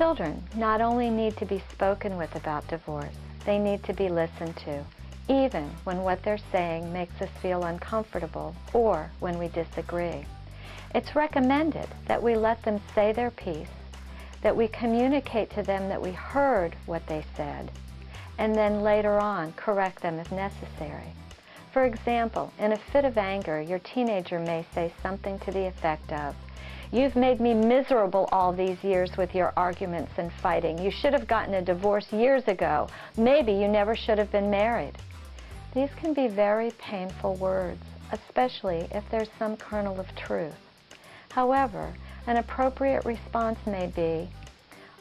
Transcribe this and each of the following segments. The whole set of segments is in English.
Children not only need to be spoken with about divorce, they need to be listened to, even when what they're saying makes us feel uncomfortable or when we disagree. It's recommended that we let them say their piece, that we communicate to them that we heard what they said, and then later on correct them if necessary. For example, in a fit of anger, your teenager may say something to the effect of, "You've made me miserable all these years with your arguments and fighting. You should have gotten a divorce years ago. Maybe you never should have been married." These can be very painful words, especially if there's some kernel of truth. However, an appropriate response may be,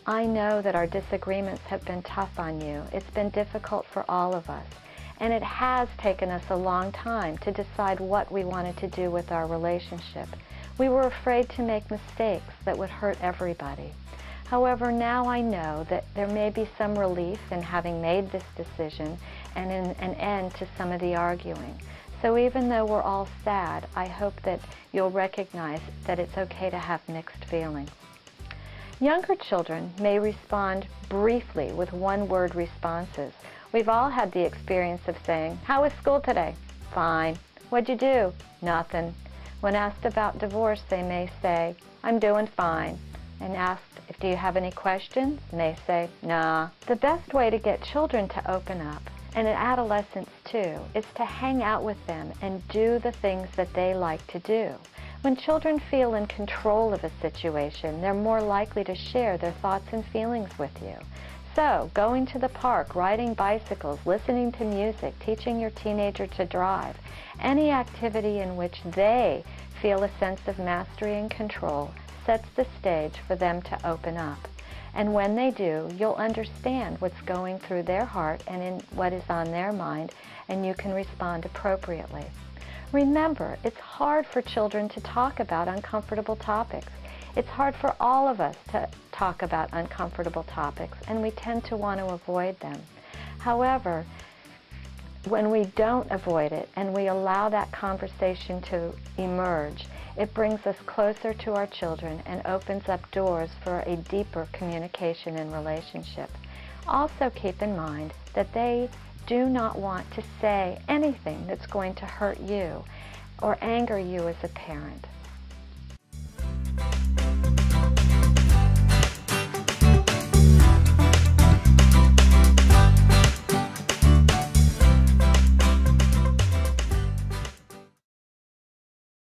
"I know that our disagreements have been tough on you. It's been difficult for all of us. And it has taken us a long time to decide what we wanted to do with our relationship. We were afraid to make mistakes that would hurt everybody. However, now I know that there may be some relief in having made this decision and in an end to some of the arguing. So even though we're all sad, I hope that you'll recognize that it's okay to have mixed feelings." Younger children may respond briefly with one-word responses. We've all had the experience of saying, "How was school today?" "Fine." "What'd you do?" "Nothing." When asked about divorce, they may say, "I'm doing fine." And asked, "Do you have any questions?" And they say, "Nah." The best way to get children to open up, and adolescents too, is to hang out with them and do the things that they like to do. When children feel in control of a situation, they're more likely to share their thoughts and feelings with you. So, going to the park, riding bicycles, listening to music, teaching your teenager to drive, any activity in which they feel a sense of mastery and control sets the stage for them to open up. And when they do, you'll understand what's going through their heart and in what is on their mind, and you can respond appropriately. Remember, it's hard for children to talk about uncomfortable topics. It's hard for all of us to talk about uncomfortable topics, and we tend to want to avoid them. However, when we don't avoid it and we allow that conversation to emerge, it brings us closer to our children and opens up doors for a deeper communication and relationship. Also keep in mind that they do not want to say anything that's going to hurt you or anger you as a parent.